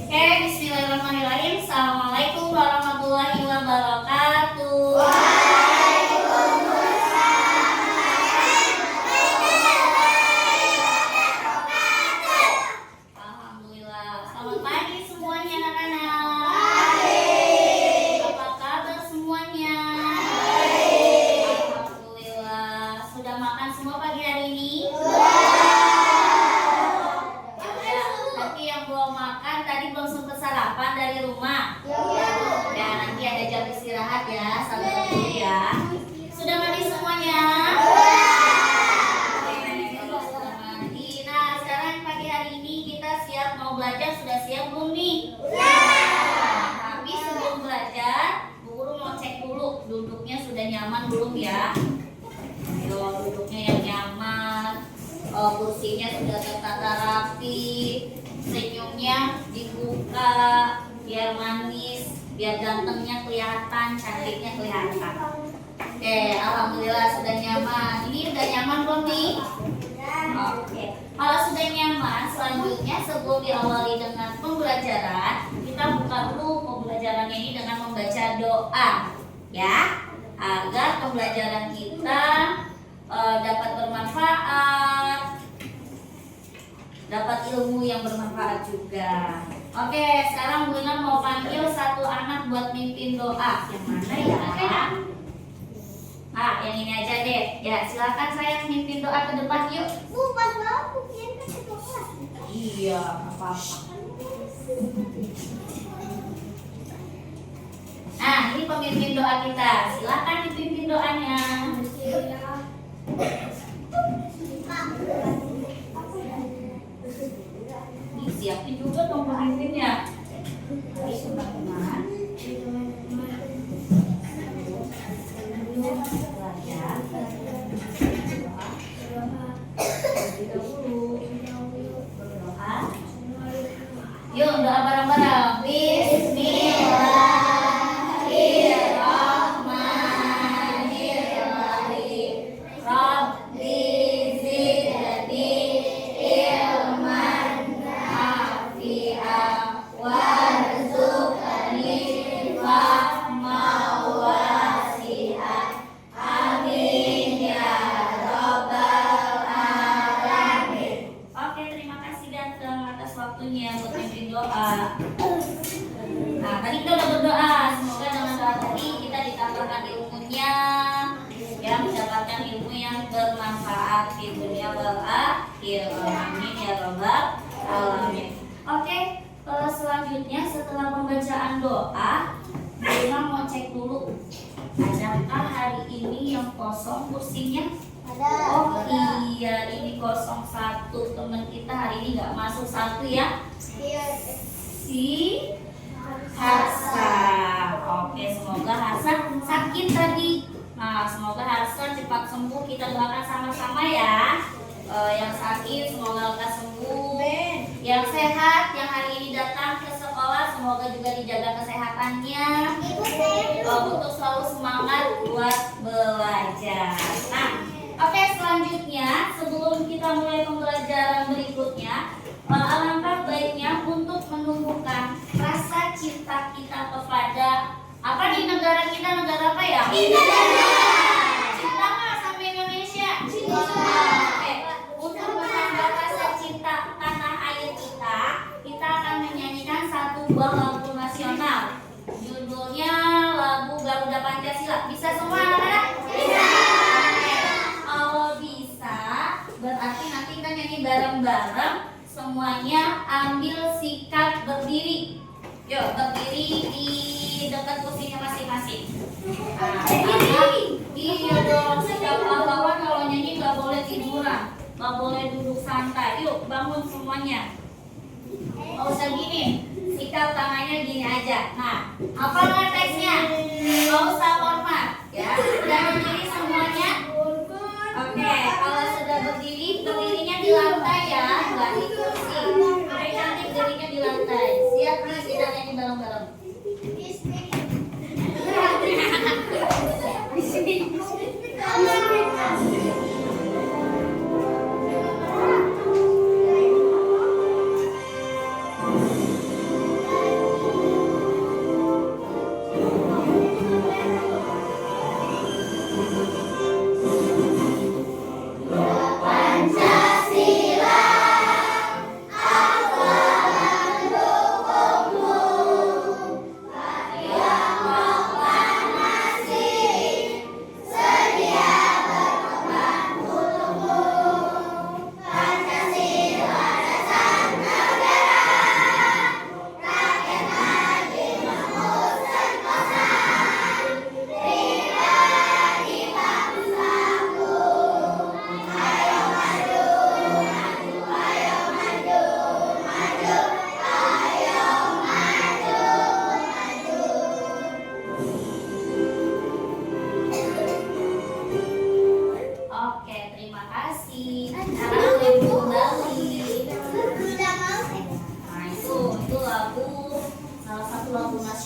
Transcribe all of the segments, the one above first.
Oke, bismillahirrahmanirrahim. Assalamualaikum warahmatullahi wabarakatuh. Alhamdulillah. Selamat pagi semuanya anak-anak. Apa kabar semuanya? Alhamdulillah. Sudah makan semua pagi hari ini? Tadi belum sempat sarapan dari rumah. Ya, nanti ada jam istirahat ya, sabar dulu ya. Sudah mandi semuanya? Sudah mandi. Nah, sekarang pagi hari ini kita siap mau belajar. Sudah siap belum nih? Tapi sebelum belajar, Bu Guru mau cek dulu duduknya sudah nyaman belum ya. Ayo, duduknya yang nyaman, kursinya sudah tertata rapi, senyumnya dibuka biar manis, biar gantengnya kelihatan, cantiknya kelihatan. Oke, alhamdulillah sudah nyaman. Ini udah nyaman belum nih? Oke, kalau sudah nyaman, selanjutnya sebelum diawali dengan pembelajaran, kita buka dulu pembelajarannya ini dengan membaca doa, ya, agar pembelajaran kita dapat bermanfaat, dapat ilmu yang bermanfaat juga. Oke, sekarang Bu Ina mau panggil satu anak buat mimpin doa. Yang mana ya? Ah, yang ini aja deh. Ya, silakan sayang mimpin doa ke depan yuk. Bu, pas mau biar kan kelas. Iya, apa-apa. Nah, ini pemimpin doa kita. Silakan dipimpin doanya. Siapin juga dong pemimpinnya. Mari teman-teman. Belajar. Berdoa. Yuk doa bareng-bareng. Bismillahirrahmanirrahim. Rabbi zidni ilman warzuqni fahman wasi'an. Amin ya rabbal alamin. Oke, terima kasih ganteng atas waktunya buat mimpin doa. Nah, tadi kita udah berdoa. Semoga dengan doa tadi kita ditambahkan ilmunya, ya, mendapatkan ilmu yang bermanfaat di dunia wal akhirah. Amin ya rabbal alamin. Oke, selanjutnya setelah pembacaan doa, Bina mau cek dulu, adakah hari ini yang kosong kursinya? Ada. Oh iya, ini 01. Teman kita hari ini nggak masuk 1 ya? Iya. Si Harsa. Oke, semoga Harsa sakit tadi. Nah, semoga Harsa cepat sembuh. Kita doakan sama-sama ya. Yang sakit semoga lekas sembuh. Yang sehat yang hari ini datang ke sekolah semoga juga dijaga kesehatannya. Untuk selalu semangat buat belajar. Nah, oke, selanjutnya sebelum kita mulai pembelajaran berikutnya, alangkah baiknya untuk menumbuhkan rasa cinta kita kepada apa di negara kita, negara apa ya? Cinta nggak sama Indonesia? Cinta. Untuk menambah rasa cinta tanah air kita akan menyanyikan satu buah lagu nasional. Judulnya lagu Garuda Pancasila. Bisa semua anak-anak? Bisa. Kalau bisa, berarti nanti kita nyanyi bareng-bareng. Semuanya ambil sikap berdiri. Yuk, berdiri di dekat kursinya masing-masing. Iya dong, sikap pahlawan kalau nyanyi nggak boleh tiduran, nggak boleh duduk santai. Yuk, bangun semuanya. Nggak usah gini, sikap tangannya gini aja. Nah, apa nggak teksnya? Nggak usah hormat, ya. Sudah berdiri semuanya? Oke, kalau sudah berdiri, berdirinya di lantai ya, nggak di kursi. Oke, nanti berdirinya di lantai. Siap nih, kita nyanyi bareng-bareng.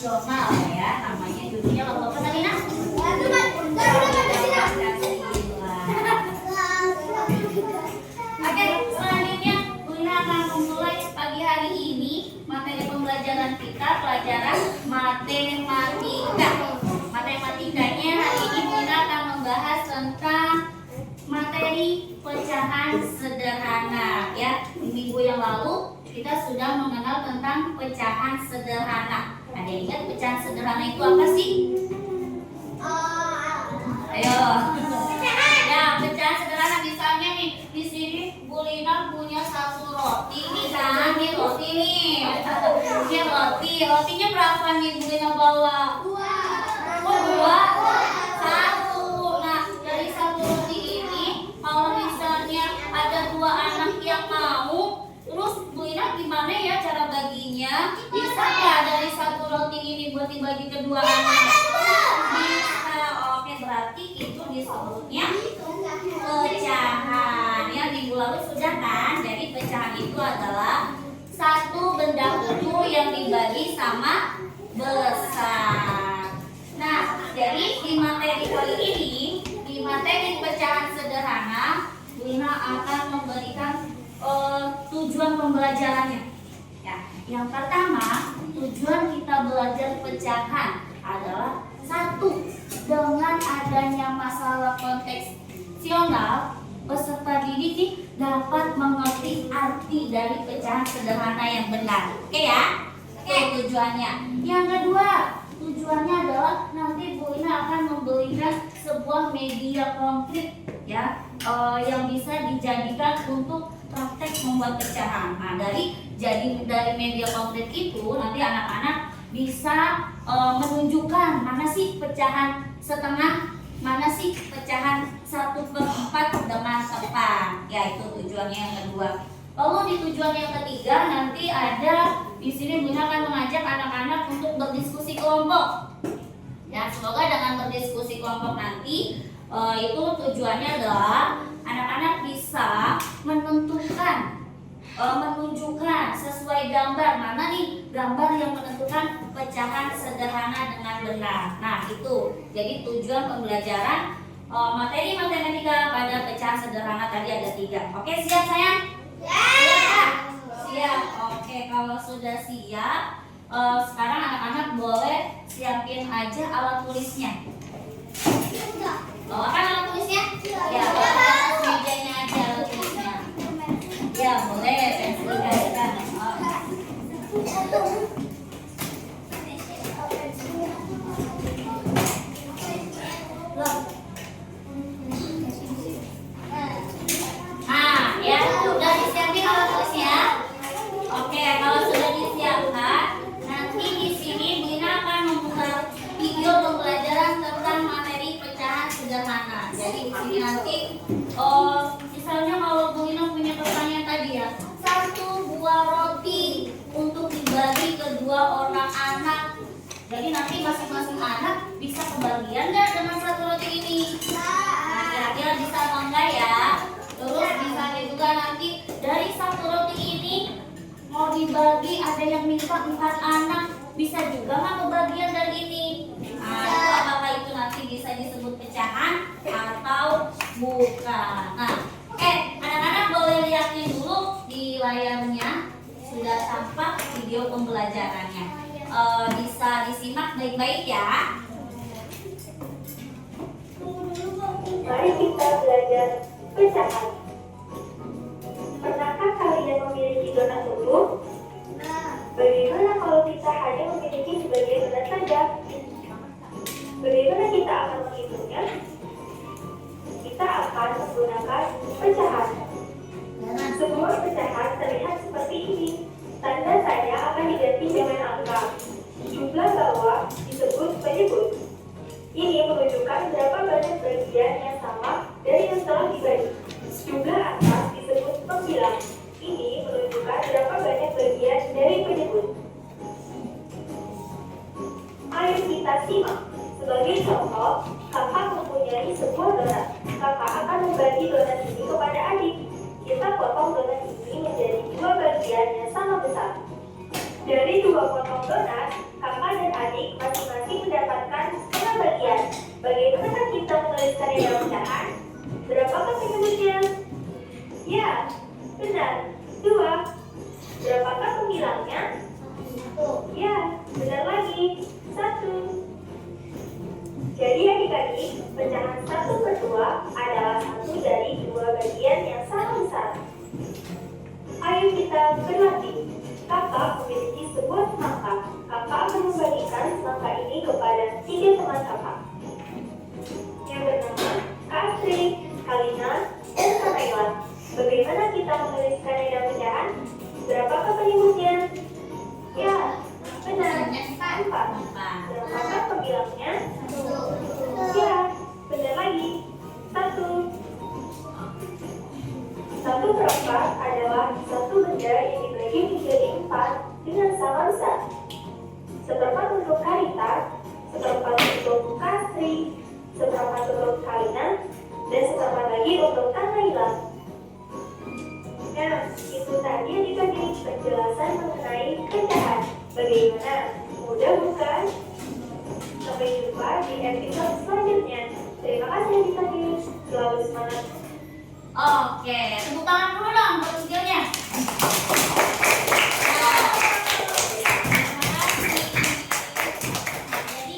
nasional ya, namanya judulnya lagu apa tadi nak? Oke, selanjutnya Bunda akan memulai pagi hari ini materi pembelajaran kita pelajaran matematika. Matematikanya hari ini Bunda akan membahas tentang materi pecahan sederhana ya. Minggu yang lalu kita sudah mengenal tentang pecahan sederhana. Ada yang ingat pecahan sederhana itu apa sih? Ayo. Ya, pecahan sederhana misalnya nih, di sini Bu Lina punya satu roti nih kan, nih roti nih. Ini roti, rotinya berapa nih Bu Lina bawa? Dua. Satu. Nah, dari satu roti ini, kalau misalnya ada dua anak yang mau, terus Bu Lina gimana ya cara baginya? Bisa nggak dari satu roti ini buat dibagi ke dua anak? Bisa. Oke, berarti itu disebutnya pecahan. Ya, minggu lalu sudah kan? Jadi pecahan itu adalah satu benda utuh yang dibagi sama besar. Nah, jadi di materi kali ini, di materi pecahan sederhana, Bu Lina akan memberikan tujuan pembelajarannya. Ya, yang pertama, tujuan kita belajar pecahan adalah satu, dengan adanya masalah konteksional, peserta didik dapat mengerti arti dari pecahan sederhana yang benar. Oke ya? Oke, tujuannya. Yang kedua, tujuannya adalah nanti Bu Lina akan memberikan sebuah media konkret ya, yang bisa dijadikan untuk praktek membuat pecahan. Nah, dari media konkret itu nanti anak-anak bisa menunjukkan mana sih pecahan setengah, mana sih pecahan 1/4 dengan tepat. Ya, itu tujuannya yang kedua. Lalu di tujuan yang ketiga nanti ada di sini Bunda akan mengajak anak-anak untuk berdiskusi kelompok. Ya, semoga dengan berdiskusi kelompok nanti itu tujuannya adalah anak-anak bisa menunjukkan sesuai gambar mana nih gambar yang menentukan pecahan sederhana dengan benar. Nah, itu jadi tujuan pembelajaran materi matematika pada pecahan sederhana tadi ada 3. Oke, siap sayang? Siap. Siap. Oke, kalau sudah siap, sekarang anak-anak boleh siapin aja alat tulisnya. Bawa kan alat tulisnya? Ya, bawa atas mejanya aja alat tulisnya. Ya, boleh pensil digantikan. Nah, ya, udah disiapin alat tulisnya. Oke, kalau sudah disiapkan, nanti di sini Bina akan memutar video pembelajaran tentang materi pecahan sederhana. Jadi di sini nanti, misalnya kalau Bu Lina punya pertanyaan tadi ya, 1 buah roti untuk dibagi ke 2 orang anak. Jadi nanti masing-masing anak bisa kebagian nggak dengan 1 roti ini? Nah, kira-kira bisa apa enggak ya? Terus misalnya juga nanti dari 1 roti ini mau dibagi, ada yang minta 4 anak, bisa juga nggak kebagian dari ini? Nah, itu apakah itu nanti bisa disebut pecahan atau bukan? Nah, anak-anak boleh lihatin dulu di layarnya sudah tampak video pembelajarannya. Bisa disimak baik-baik ya. Mari kita belajar pecahan. Pernahkah kalian memiliki donat utuh? Bagaimana kalau kita hanya memiliki sebagian donat saja? Bagaimana kita akan menghitungnya? Kita akan menggunakan pecahan. Semua pecahan terlihat seperti ini. Tanda saya akan diganti dengan angka. Jumlah bawah disebut penyebut. Ini menunjukkan berapa banyak bagian yang sama dari yang telah dibagi. Jumlah atas disebut pembilang. Ini menunjukkan berapa banyak bagian dari penyebut. Mari kita simak. Sebagai contoh, kakak mempunyai sebuah donat. Kakak akan membagi donat ini kepada adik. Kita potong donat ini menjadi 2 bagian yang sama besar. Dari 2 potong donat, kakak dan adik masing-masing mendapatkan setengah bagian. Bagaimana kita menuliskannya dalam pecahan? Berapakah penyebutnya? Ya, benar, 2. Berapakah pembilangnya? Ya, benar lagi, 1. Jadi adik-adik, pecahan 1/2 adalah satu dari 2 bagian yang sama besar. Ayo kita berlatih. Kakak memiliki sebuah semangka. Kakak akan membagikan semangka ini kepada 3 teman kakak yang bernama Kak Astrid, Kalina, dan Kak Naila. Bagaimana kita menuliskannya dalam pecahan? Berapakah penyebutnya? Ya, benar, 4. Berapakah pembilangnya? Ya, benar lagi, 1. 1/4 adalah satu benda yang dibagi menjadi 4 dengan sama besar. 1/4 untuk Karita, 1/4 untuk Kastri, 1/4 untuk Kalina, dan 1/4 lagi untuk Kak Naila. Nah, itu tadi adik-adik penjelasan mengenai pecahan. Bagaimana? Mudah bukan? Sampai jumpa di episode selanjutnya. Terima kasih adik-adik. Selalu semangat. Oke, tepuk tangan dulu dong buat skillnya. Terima kasih. Jadi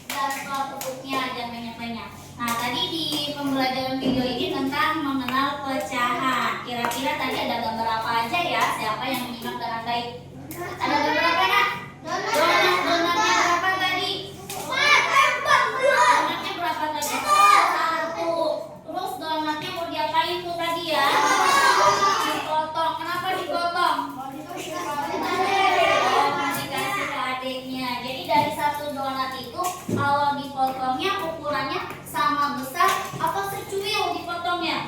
udah setelah tepuknya jangan banyak-banyak. Nah tadi di pembelajaran video ini tentang mengenal pecahan. Kira-kira tadi ada gambar apa aja ya? Siapa yang menyimak dengan baik? Ada gambar apa ya? Donatnya berapa tadi? Donatnya berapa tadi? 1. Terus donatnya mau diapain tuh tadi ya? Dipotong. Kenapa dipotong? Oh, dikasih ke adiknya. Jadi dari 1 donat itu kalau dipotongnya ukurannya sama besar apa secuil dipotongnya?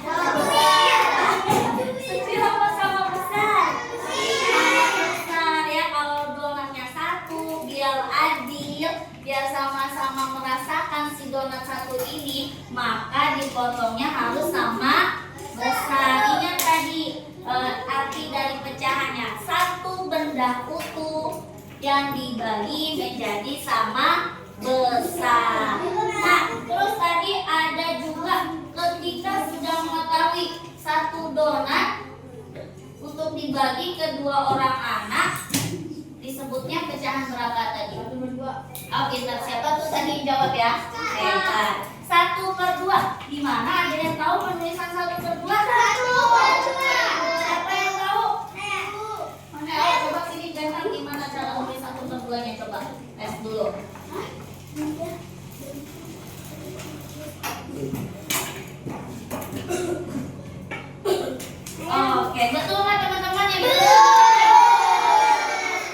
Secuil apa sama besar? Sama besar ya. Kalau donatnya 1 biar adil, biar sama-sama merasakan si donat 1 ini, maka dipotongnya harus sama besar. Ingat tadi arti dari pecahannya, 1 benda utuh yang dibagi menjadi sama besar. Nah, terus tadi ada juga ketika sudah mengetahui 1 donat untuk dibagi ke 2 orang anak, disebutnya pecahan berapa tadi? 1/2. Oh, pintar. Siapa tuh tadi yang jawab ya? Hebat. 1/2. Di mana ada yang tahu penulisan 1/2? Siapa yang tahu? Mana? Ayo coba sini gambar gimana cara menulis 1/2-nya, coba tes dulu. Oke, betul nggak teman-teman yang betul?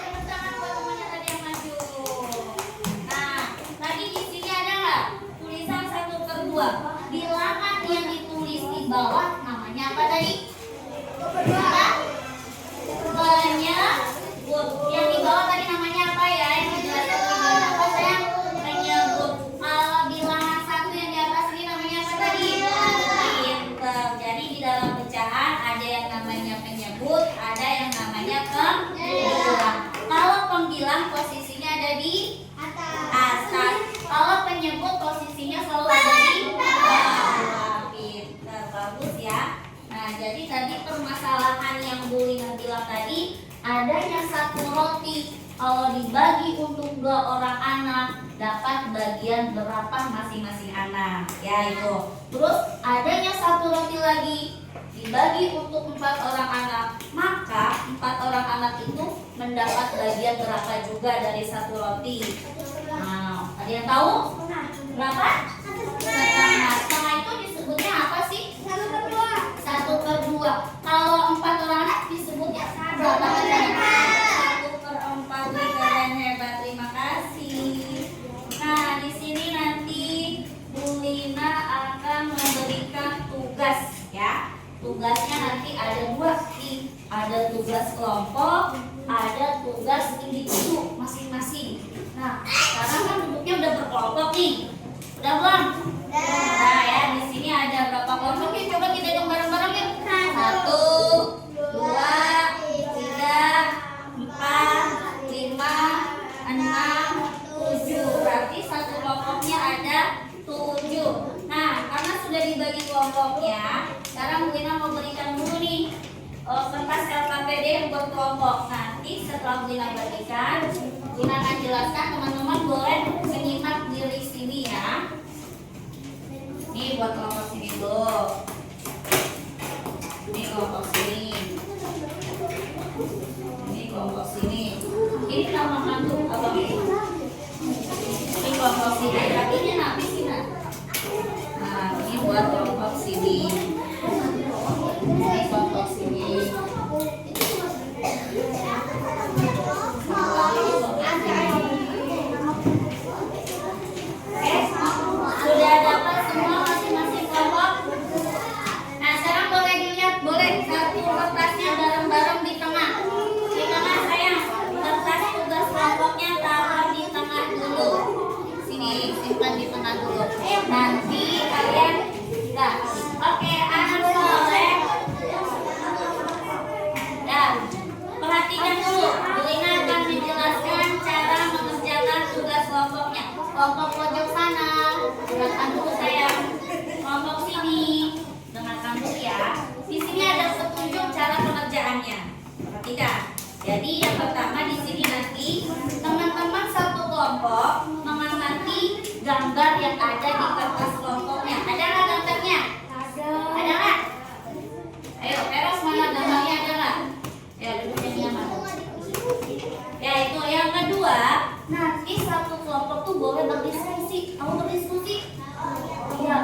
Tepuk tangan buat temannya tadi yang maju. Nah, tadi di sini ada nggak tulisan 1/2? Bilangan yang ditulis di bawah namanya apa tadi? Penyebut. Yang di bawah tadi namanya apa ya? Yang dijelaskan di bawah apa sayang? Penyebut. Kalau bilangan 1 yang di atas ini namanya apa tadi? Pinter. Jadi di dalam pecahan ada yang namanya penyebut, ada yang namanya pembilang. Kalau pembilang posisinya ada di atas. Kalau penyebut posisinya selalu ada di bawah. Pinter, bagus ya. Nah, jadi tadi permasalahan yang Bu Lina bilang tadi, adanya 1 roti kalau dibagi untuk 2 orang anak dapat bagian berapa masing-masing anak ya itu. Terus adanya 1 roti lagi dibagi untuk 4 orang anak, maka 4 orang anak itu mendapat bagian berapa juga dari 1 roti? Nah, ada yang tahu? Berapa? Setengah. Setengah itu disebutnya apa sih? 1/2. Kalau 4 orang anak disebutnya berapa? 1/4. Keren, hebat. Terima kasih. Nah, di sini nanti Bu Lina akan memberikan tugas ya. Tugasnya nanti ada 2 nih. Ada tugas kelompok, ada tugas individu masing-masing. Nah, sekarang kan duduknya udah berkelompok nih. Udah belum? Udah ya. Di sini ada berapa kelompok nih? Coba kita hitung bareng-bareng yuk. 1, 2, 3, 4, berkelompok. Nanti setelah Lina bagikan, Lina akan jelaskan, teman-teman boleh menyimak di sini ya. Ini buat kelompok sini dulu. Ini kelompok sini. Ini kelompok sini. Ini nama hantu apa ini? Ini kelompok sini. Kakinya habis ini. Nah, ini buat kelompok sini. Ini kelompok sini. Sudah dapat semua masing-masing kelompok? Nah, sekarang boleh dilihat, boleh satu kertasnya bareng-bareng di tengah. Di tengah sayang, kertas tugas kelompoknya taruh di tengah dulu. Sini, simpan di tengah dulu. Nanti kalian, nah, oke, anak soleh. Dan perhatikan dulu, Lina akan menjelaskan cara mengerjakan tugas kelompoknya. Kelompok pojok sana, dengarkan dulu sayang. Kelompok sini, dengarkan dulu ya. Di sini ada petunjuk cara pengerjaannya. Perhatikan. Jadi yang pertama di sini nanti teman-teman satu kelompok mengamati gambar yang ada di kertas kelompoknya. Ada nggak gambarnya? Ada nggak? Ayo, Eros mana gambarnya, ada nggak? Ya, duduk yang nyaman. Ya, itu yang kedua. Nanti satu kelompok tuh boleh berdiskusi. Kamu berdiskusi? Ya,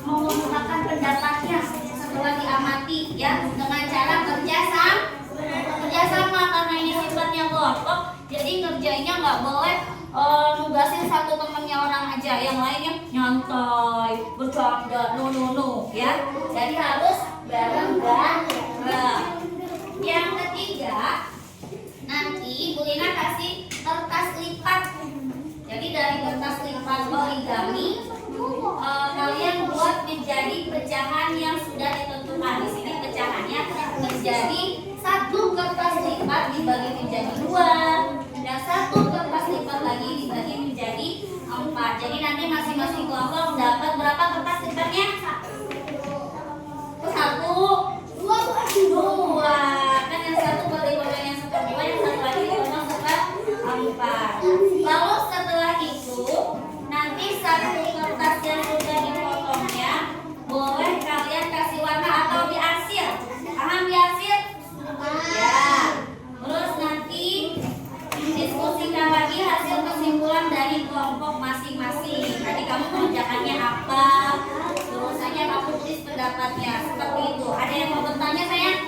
menggunakan pendapatnya setelah diamati ya, dengan cara kerjasama karena ini sifatnya kelompok. Jadi ngerjainnya nggak boleh nugasin satu temennya orang aja, yang lainnya nyantai, bercanda, no ya. Jadi harus bareng-bareng. Yang ketiga, nanti Bu Lina kasih kertas lipat. Jadi dari kertas lipat origami kalian buat menjadi pecahan yang sudah ditentukan. Di sini pecahannya menjadi satu kertas lipat dibagi menjadi 2 dan satu kertas lipat lagi dibagi menjadi 4. Jadi nanti masing-masing kelompok dapat berapa kertas lipatnya? 1, 2. Kan yang satu bagi yang seper 2, yang satu lagi dipotong seper 4. Lalu setelah itu nanti satu kertas yang sudah dipotongnya boleh kalian kasih warna atau diarsir. Paham diarsir? Ya. Terus nanti diskusikan lagi hasil kesimpulan dari kelompok masing-masing. Tadi kamu mengerjakannya apa? Terusnya kamu tulis pendapatnya. Seperti itu. Ada yang mau bertanya sayang?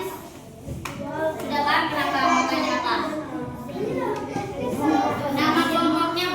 Sudah kan? Kenapa mau tanya apa? Nama kelompoknya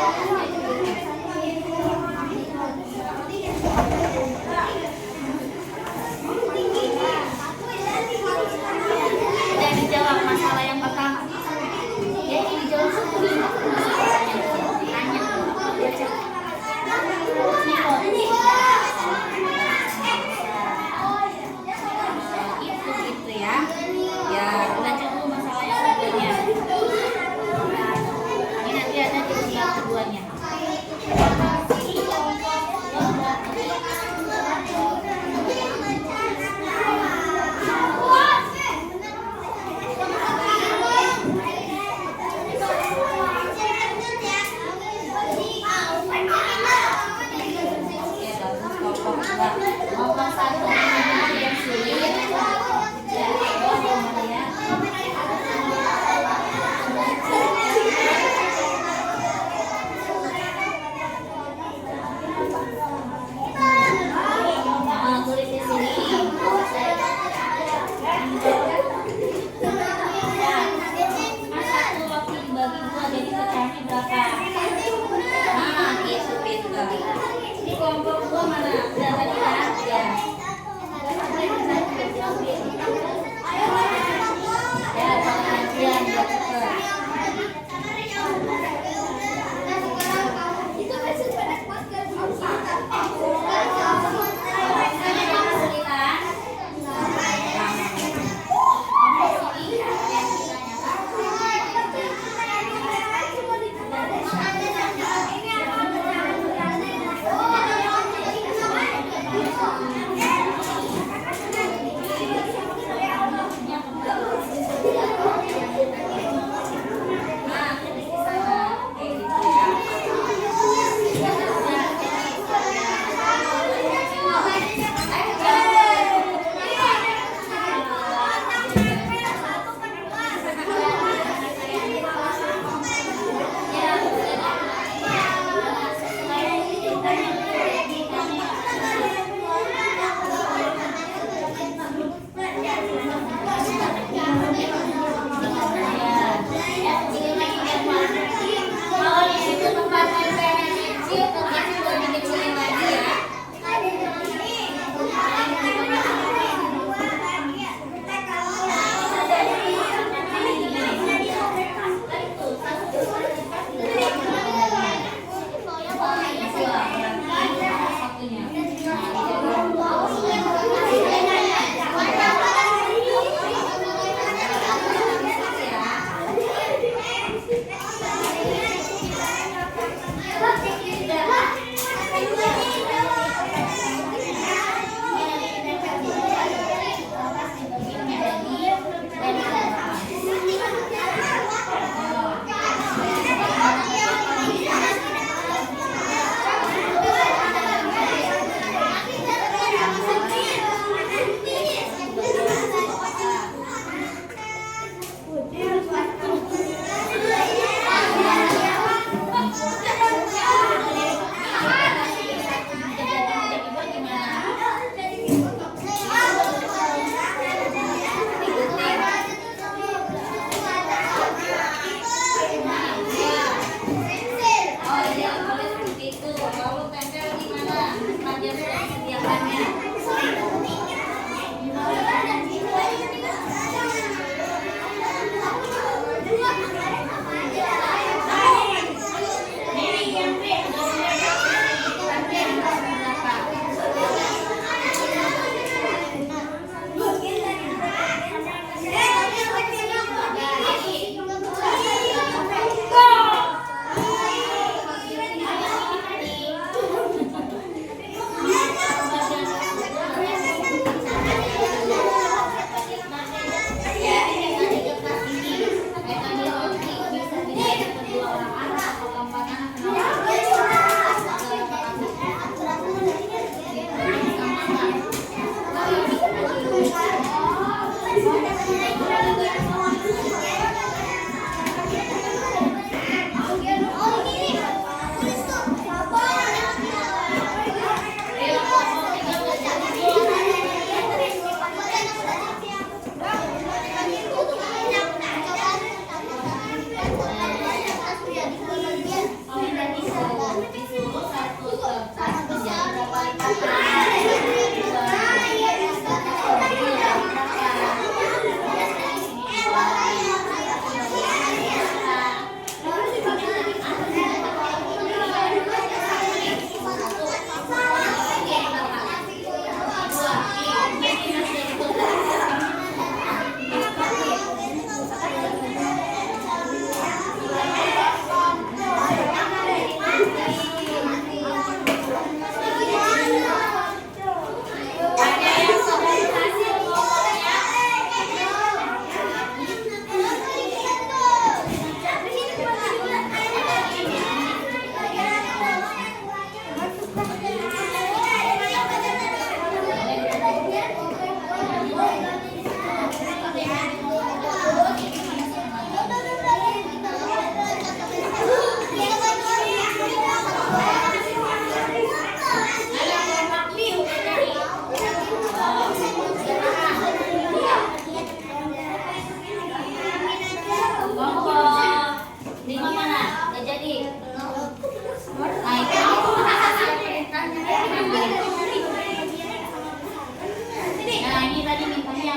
Udah dijawab masalah yang pertama. Ya, ini dijawab sendiri. Tanya. Gitu ya. Ya, belajar dulu masalah yang keduanya. Ini nanti ada di yang keduanya. Nomor satu yang sulit. Tulis di sini. Satu roti dibagi dua jadi pecahnya berapa? Nah, gitu pintar. Ini kelompok dua mana? Udah tadi kan? Ya. Ya, pengajian biar cepat.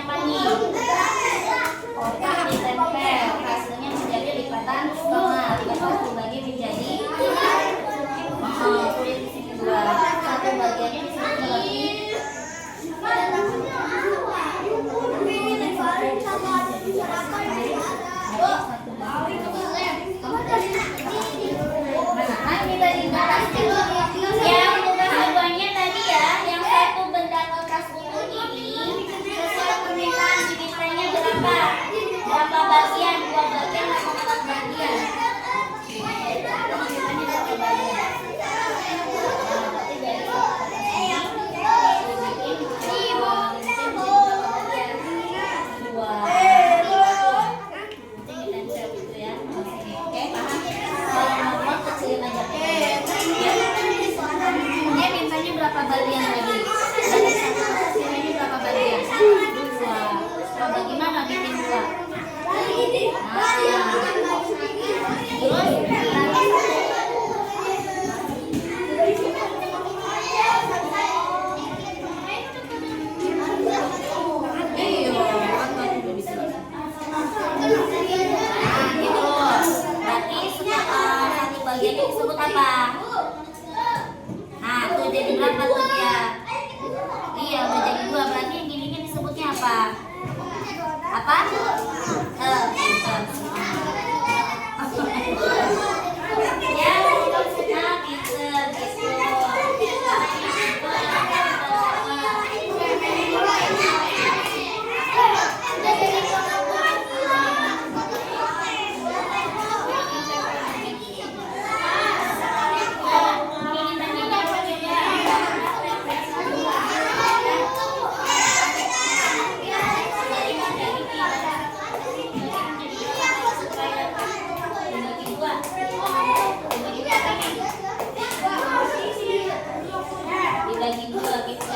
apa nih? Kotak ditempel, hasilnya menjadi lipatan setengah. Lipat dibagi menjadi tulis di sini dua. Satu bagiannya disebut lagi. Yang bukan jawabannya tadi ya, yang satu benda kertas utuh ini sesuai permintaan dimintanya berapa? Berapa bagian? 2 bagian atau 4 bagian? Permintaannya berapa bagian? Berarti dari berapa bagian lagi? Dari satu ke ini berapa bagian? 2. Coba gimana bikin 2? Berarti satu bagian ini disebut apa? Nah, tuh jadi berapa tuh dia? Iya, udah jadi 2. Berarti yang gini disebutnya apa? Apa? Ya, nah, pinter gitu. Dibagi 2 gitu.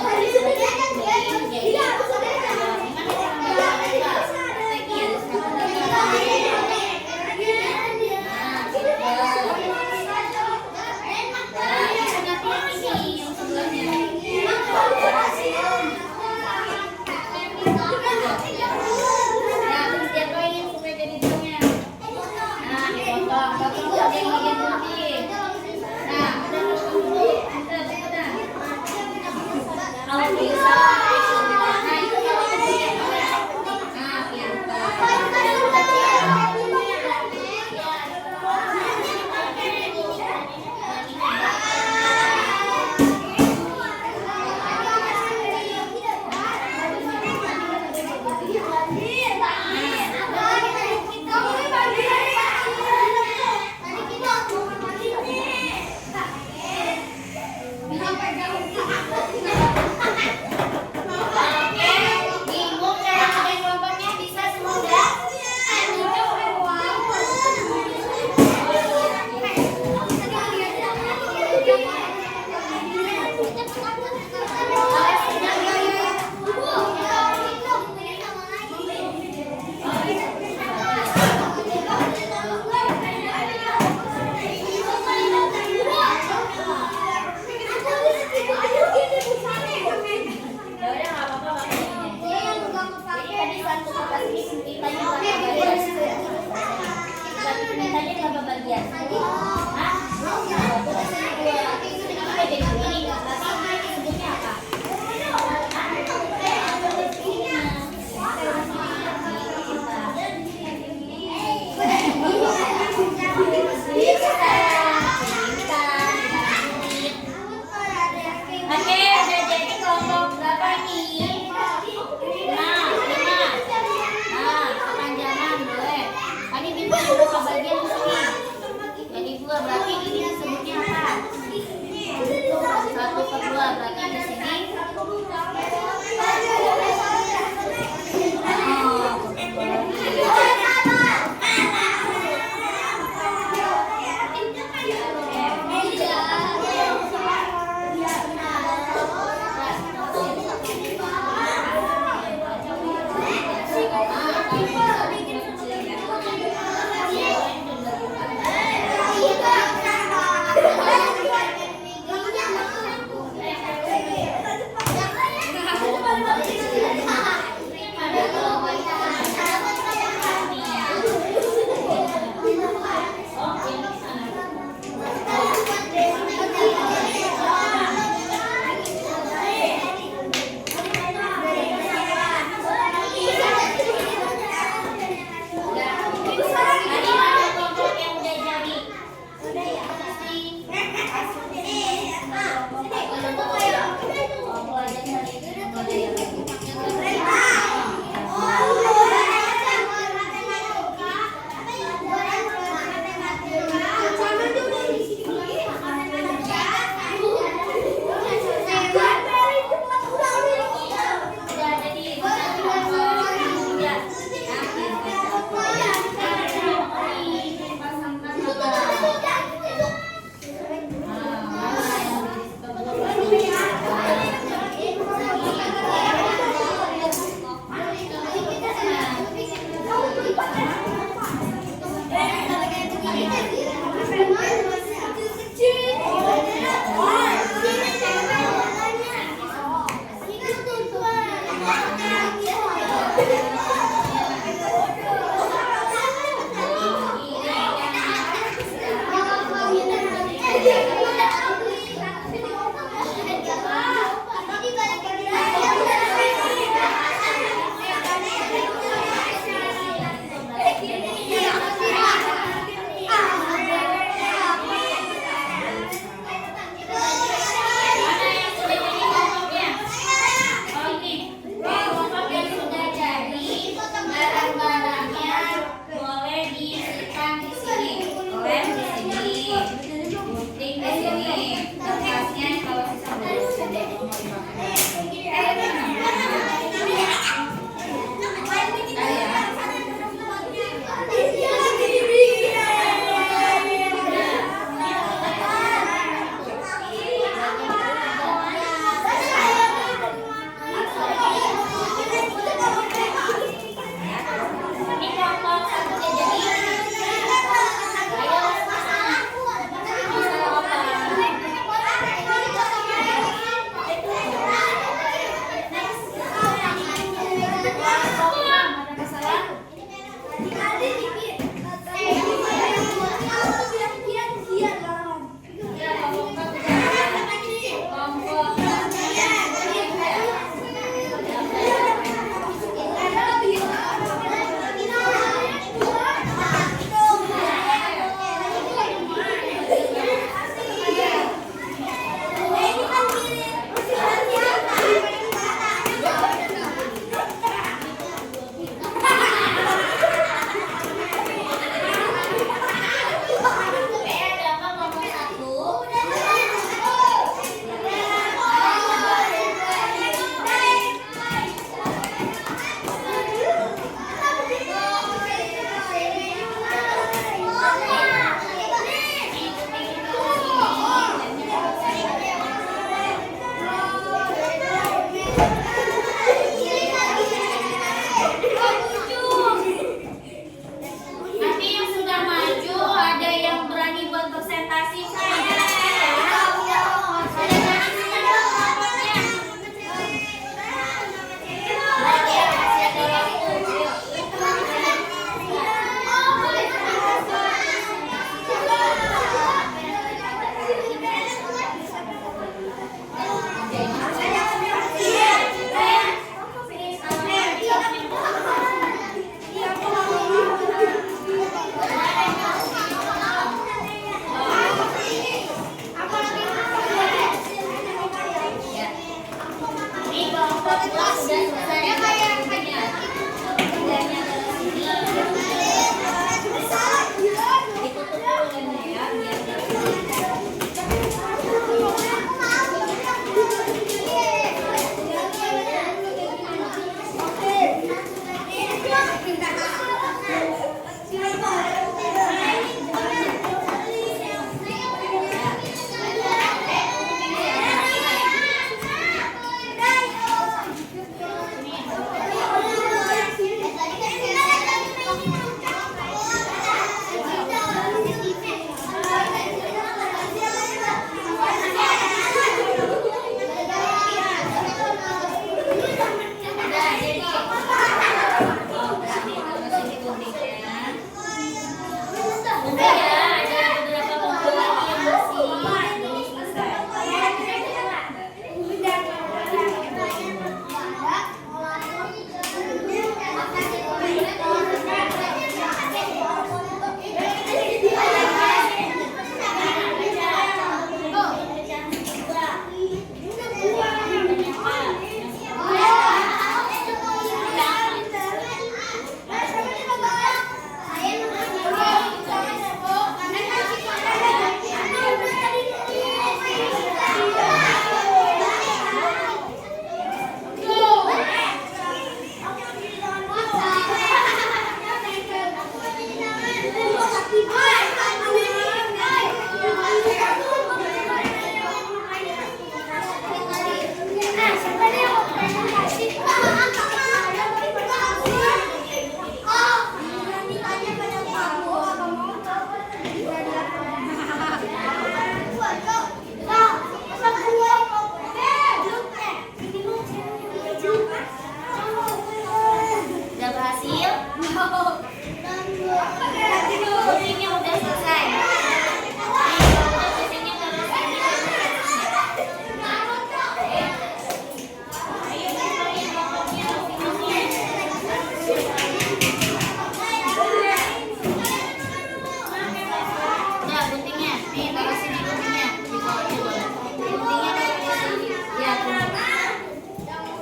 Nih, taruh sini guntingnya. Di bawahnya boleh. Guntingnya taruh sini. Ya,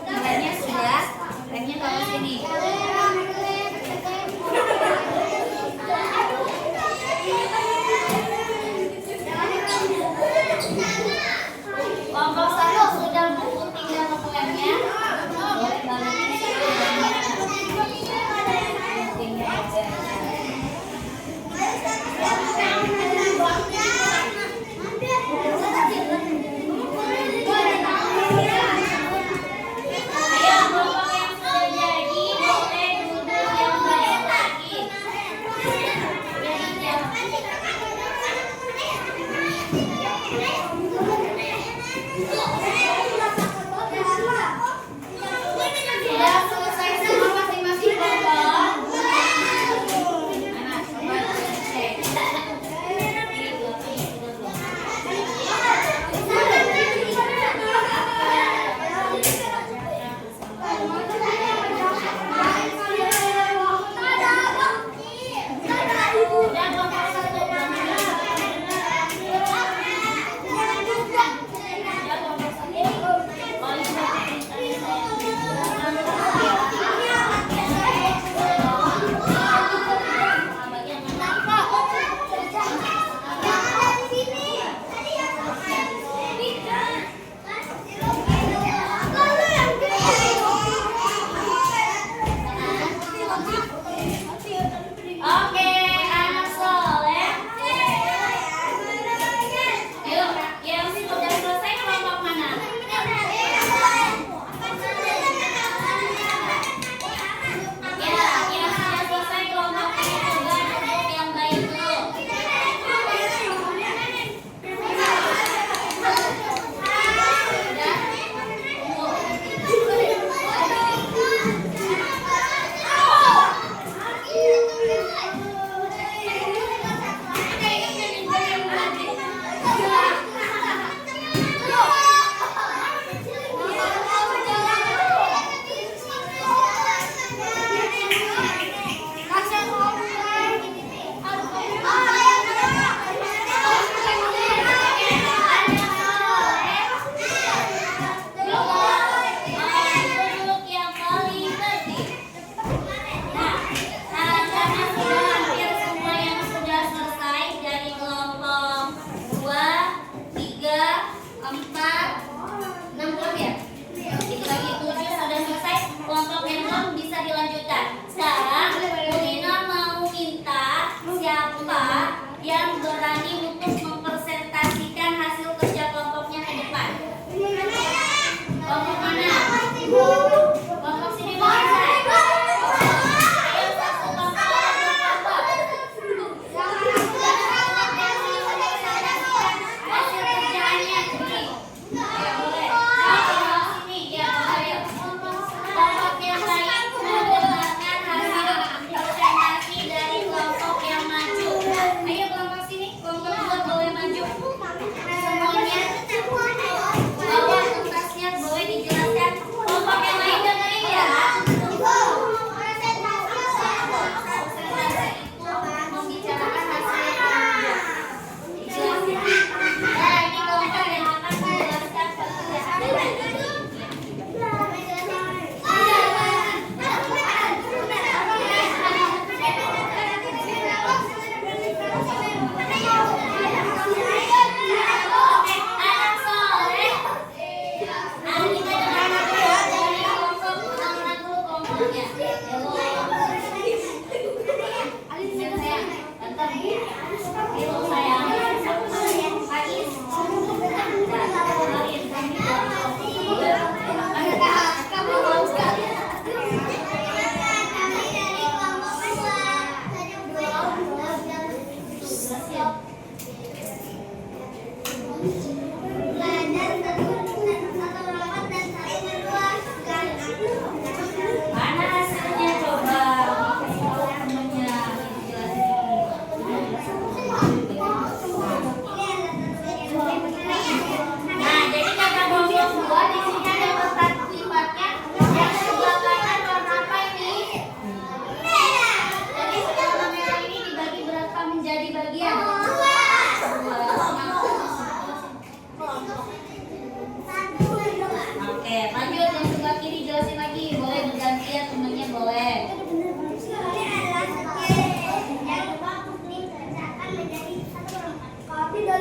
remnya sudah. Remnya taruh sini. Kelompok satu sudah gunting dan remnya. Boleh balikin semuanya. Guntingnya aja. Ayo kelompok yang sudah jadi boleh duduk yang banyak lagi. Sudah selesai semua masing-masing kelompok. Mana coba cek. Ini belakangnya sudah belum? Udah kelompok satu belum? Ya kelompok satu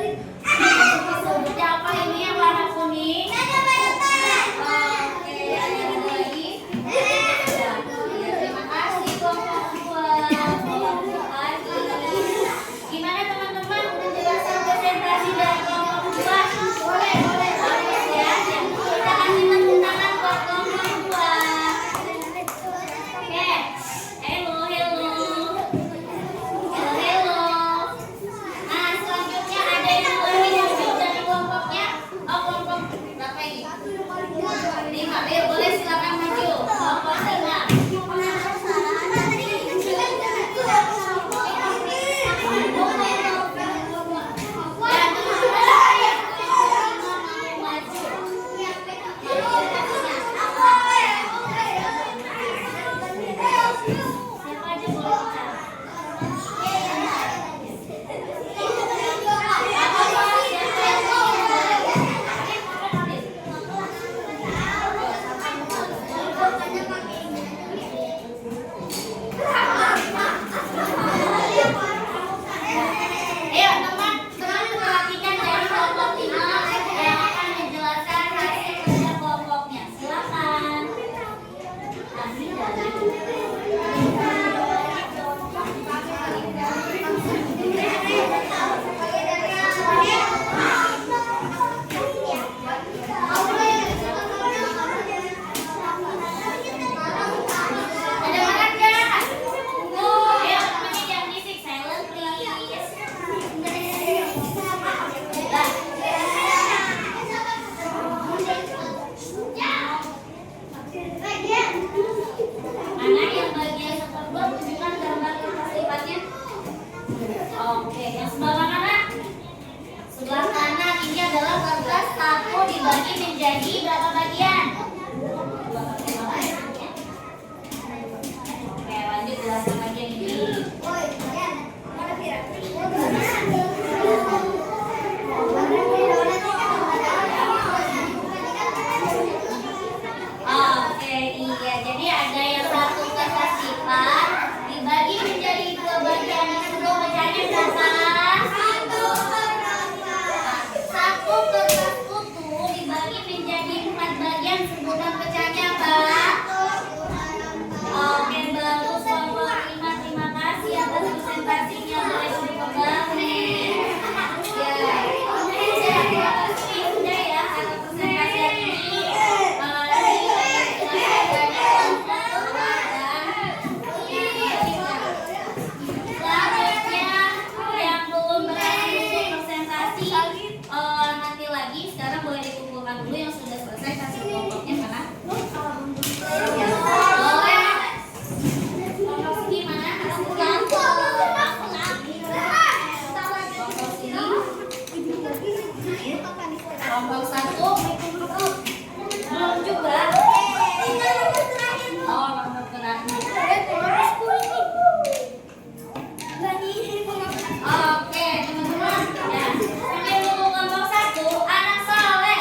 Selanjutnya apa ini yang warna kuning? Oke, ada lagi. Ya, terima kasih kelompok 2. Kelompok lagi. Gimana teman-teman? Udah jelaskan presentasi dari kelompok 2? Boleh ya. Kita kasih tepuk tangan buat kelompok 2. Oke. Hello. Nah, selanjutnya ada yang lagi muncul dari kelompoknya. Oh, kelompok berapa ini? 5. Ayo, boleh silakan maju. Kelompok 5. Siapa aja boleh bicara. Ayo teman-teman perhatikan dari kelompok 5 yang akan menjelaskan hasil kerja kelompoknya. Silakan. Kami ada makan nggak? Ayo temannya jangan berisik, silent please. Mana yang bagian seperempat tunjukkan gambar kertas lipatnya. Oke, yang sebelah mana? Sebelah kanan ini adalah kertas saku dibagi menjadi berapa bagian? Oke, lanjut jelaskan bagian ini. Oke, iya. Jadi ada yang satu kertas lipat dibagi menjadi 2 bagian. Sebelum pecahnya berapa? Satu kertas utuh dibagi menjadi 4 bagian. Sebelum pecahnya apa? Oke, bagus kelompok 5. Terima kasih atas presentasinya. Boleh dipegang nih. Ya, terima kasih Bunda ya atas presentasi hari ini. Selanjutnya yang belum berhasil presentasi nanti lagi. Sekarang boleh dikumpulkan dulu yang sudah selesai hasil kelompoknya karena boleh. Kelompok sini mana? Kelompok sini. Kelompok 1 belum juga. Oh, nomor terakhir. Oke, teman-teman. Ya. Sampai dulu kelompok 1, anak soleh.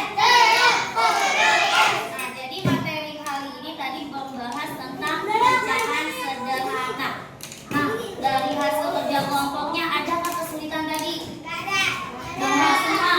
Nah, jadi materi kali ini tadi membahas tentang pecahan sederhana. Nah, dari hasil kerja kelompoknya adakah kesulitan tadi? Nomor semua.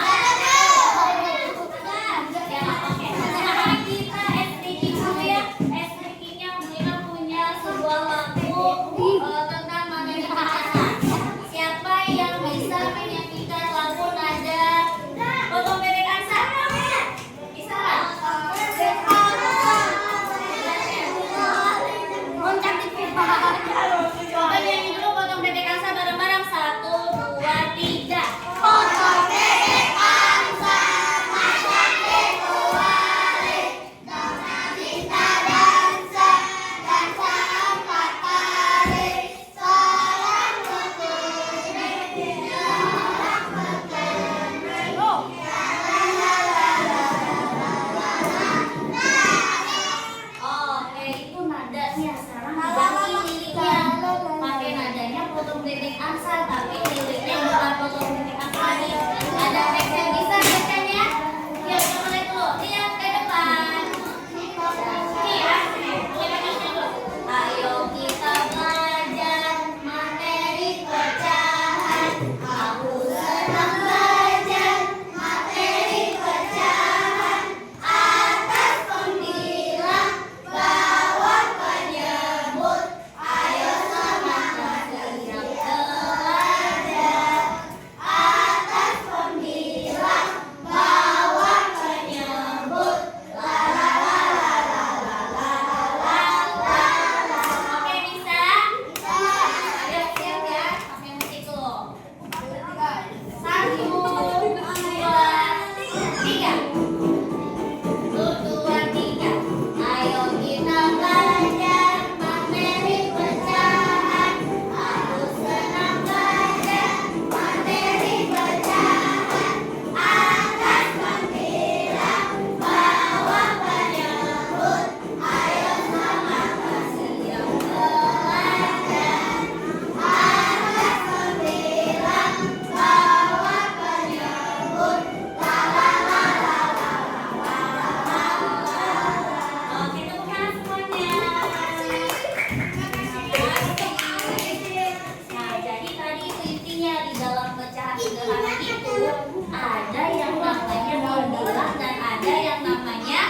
itu ada yang namanya berbilang dan ada yang namanya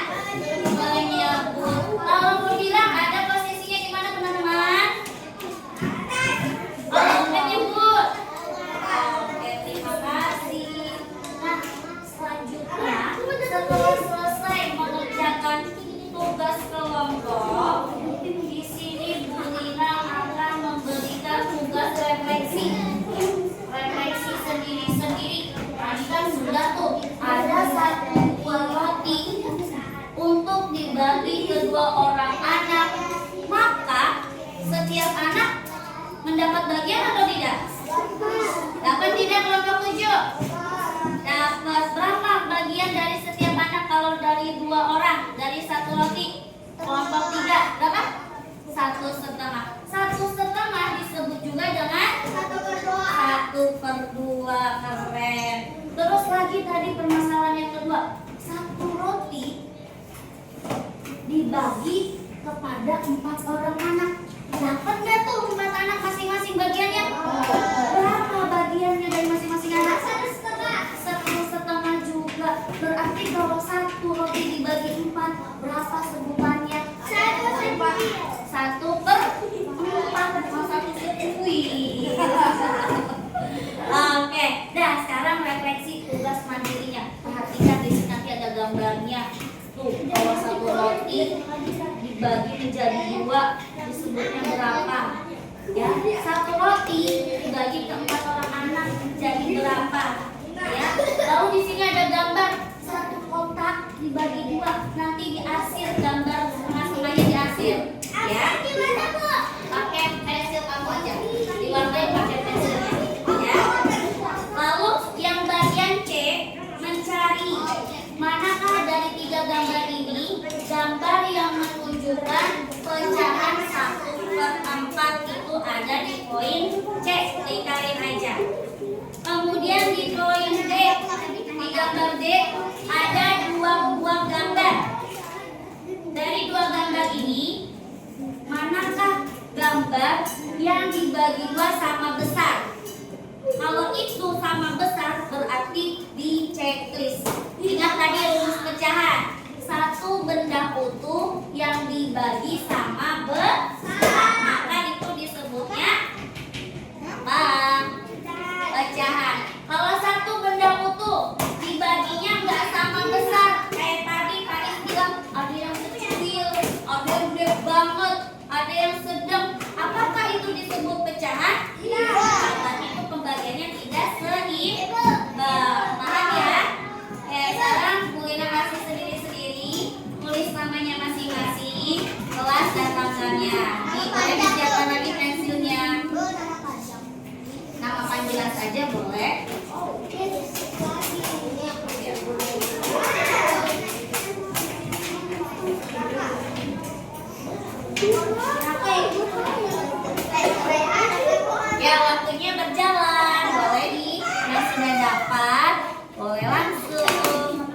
menyebut. Kalau berbilang ada posisinya di mana teman-teman? Oh, menyebut. Oke, terima kasih. Nah, selanjutnya setelah selesai mengerjakan tugas kelompok, di sini Bu Lina akan memberikan tugas refleksi sendiri-sendiri. Tadi kan sudah tuh ada satu buah roti untuk dibagi kedua orang anak. Maka setiap anak mendapat bagian atau tidak? Dapat tidak kelompok 7? Dapat berapa bagian dari setiap anak kalau dari 2 orang? Dari satu roti. Kelompok 3 berapa? 1,5. 1,5 disebut juga dengan 1/2. Keren. Terus lagi tadi permasalahan yang kedua, satu roti dibagi kepada 4 orang anak. Dapat nggak tuh 4 anak masing-masing bagiannya? Berapa bagiannya dari masing-masing anak? 1,5 juga. Berarti kalau satu roti dibagi 4, berapa sebutannya? 1/4. Wih. Oke, dah sekarang refleksi tugas mandirinya. Perhatikan di sini nanti ada gambarnya. Tuh, kalau satu roti dibagi menjadi 2, disebutnya berapa? Ya, satu roti dibagi ke 4 orang anak menjadi berapa? Ya, lalu di sini ada gambar satu kotak dibagi 2, nanti diarsir gambar masing-masing diarsir. Ya, gimana Bu? Pakai pensil kamu aja, diwarnai pakai pensilnya. Ya. Lalu yang bagian C mencari manakah dari 3 gambar ini gambar yang menunjukkan pecahan 1/4 itu ada di poin C, dikarin aja. Kemudian di poin D, di gambar D ada 2 buah gambar. Dari 2 gambar ini, manakah gambar yang dibagi 2 sama besar? Kalau itu sama besar berarti di checklist. Ingat tadi rumus pecahan. Satu benda utuh yang dibagi sama besar, maka itu disebutnya apa? Pecahan. Kalau satu benda utuh dibaginya nggak sama besar, kayak tadi Faris bilang ada yang kecil, ada yang gede banget, ada yang sedang. Apakah itu disebut pecahan? Iya. Karena itu pembagiannya tidak seimbang. Paham ya? Sekarang Bu Lina kasih sendiri-sendiri, tulis namanya masing-masing, kelas dan tanggalnya. Boleh disiapkan lagi pensilnya. Nama panggilan saja boleh. Ya, waktunya berjalan. Boleh di yang sudah dapat, boleh langsung.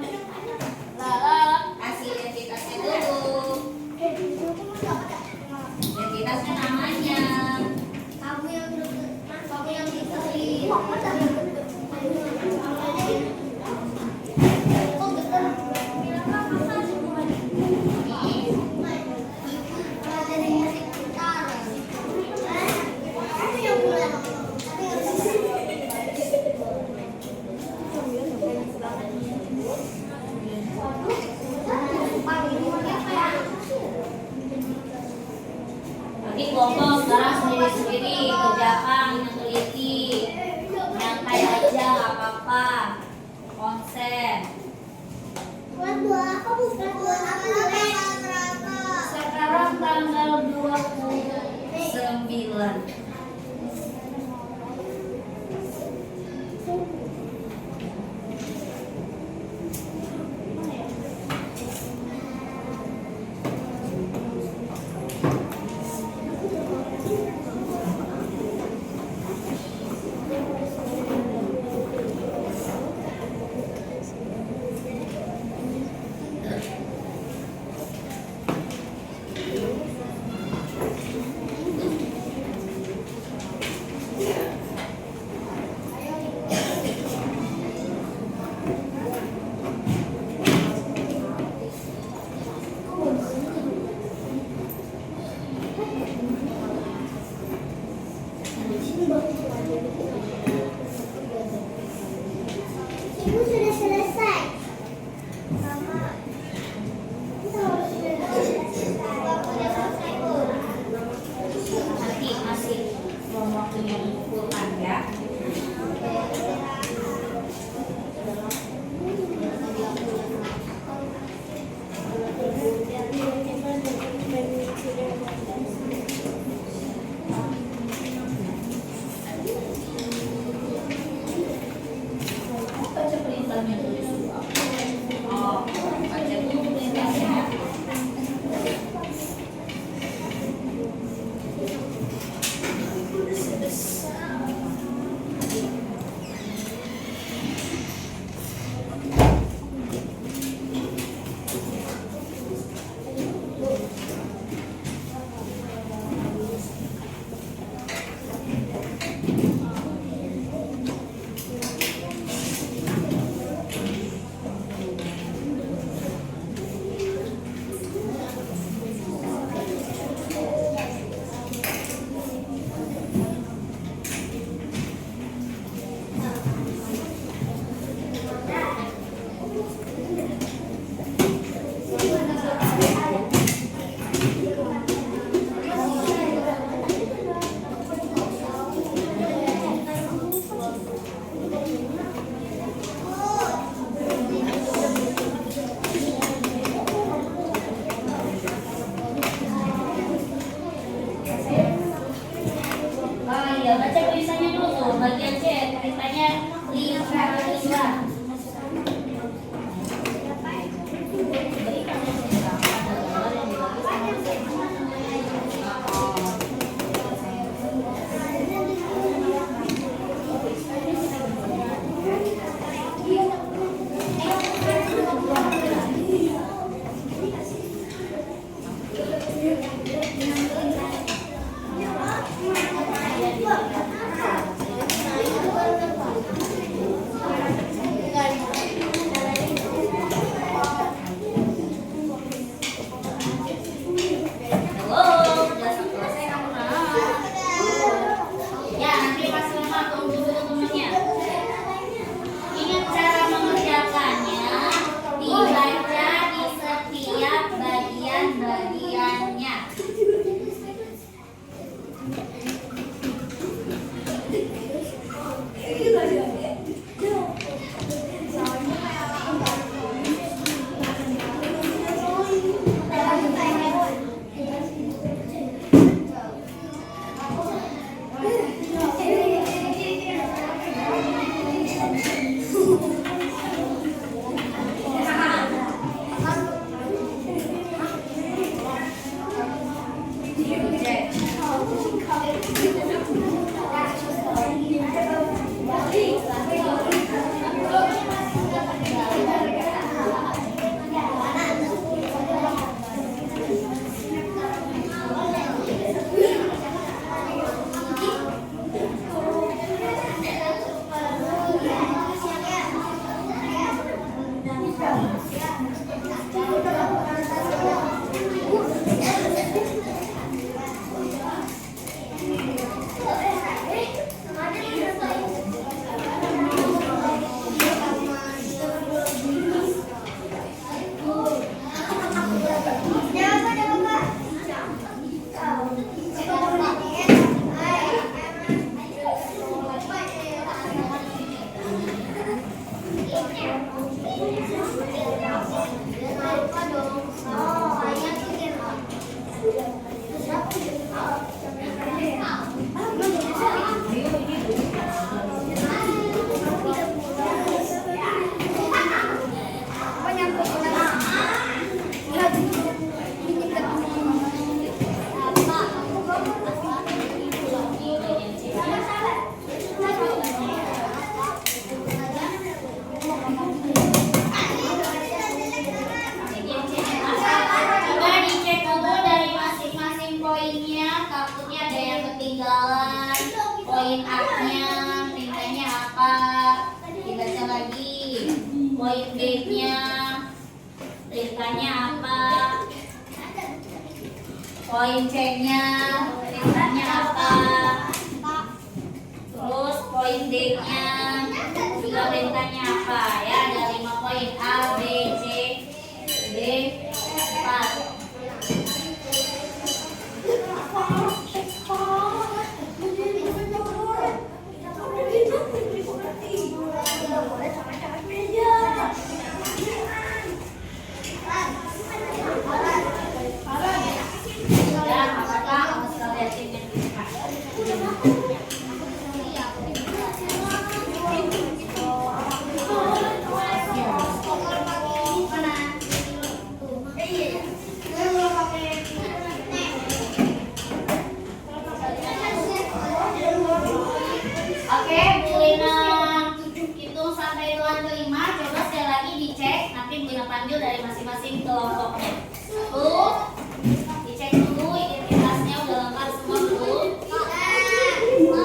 Kasih identitasnya dulu. Identitasnya namanya. Kamu yang diberi. Ibu sudah selesai. Mama. Nanti masih belum waktunya mengumpulkan ya. Baca perintahnya dulu. Oh, baca dulu perintahnya. Oh iya, baca tulisannya dulu tuh, bagian C, perintahnya 5. lagi. Poin B-nya perintahnya apa? Poin C-nya perintahnya apa? Terus poin D-nya juga perintahnya apa? Ya, ada 5 poin. A, B, C, D, 4. Oke, Bu Lina hitung sampai hitungan kelima. Coba sekali lagi dicek. Nanti Bu Lina panggil dari masing-masing kelompoknya. 1, dicek dulu identitasnya udah lengkap semua belum? 1,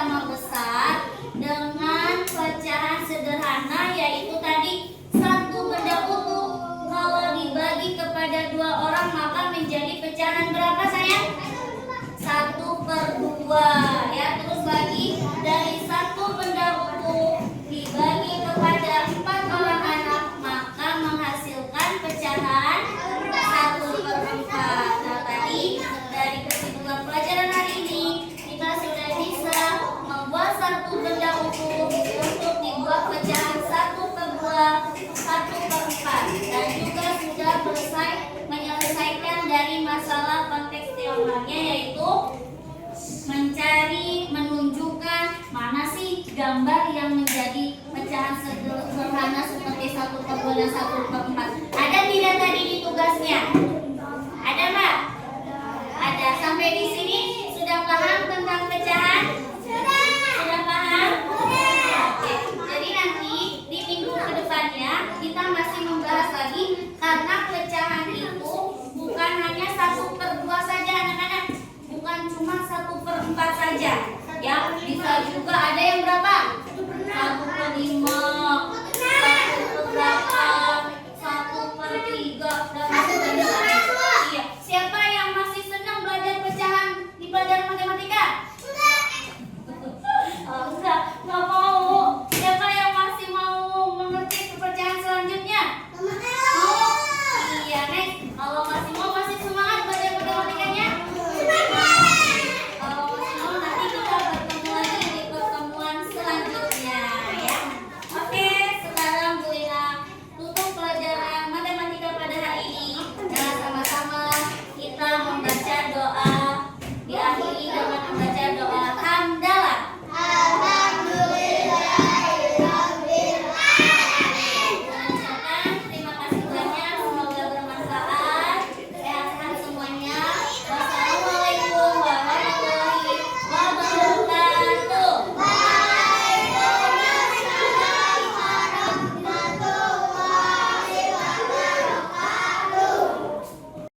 sama besar dengan pecahan sederhana, yaitu tadi satu benda utuh. Kalau dibagi kepada 2 orang maka menjadi pecahan berapa sayang? 1/2 ya. Terus bagi dari satu benda utuh dibagi kepada 4 orang anak maka menghasilkan pecahan 1/4. Nah tadi dari kesimpulan pelajaran hari ini kita sudah bisa membuat satu benda utuh untuk dibuat pecahan 1/2, 1/4, dan juga sudah selesai menyelesaikan dari masalah konteks teorinya, yaitu mencari, menunjukkan mana sih gambar yang menjadi pecahan sederhana seperti 1/2 dan 1/4. Ada tidak tadi di tugasnya? Ada Mbak? Ada. Sampai di sini sudah paham tentang pecahan? Sudah paham? Oke. Jadi nanti di minggu kedepannya kita masih membahas lagi, karena pecahan itu bukan hanya 1/2 saja anak-anak, bukan cuma 1/4 saja. Ya, bisa juga ada yang berapa?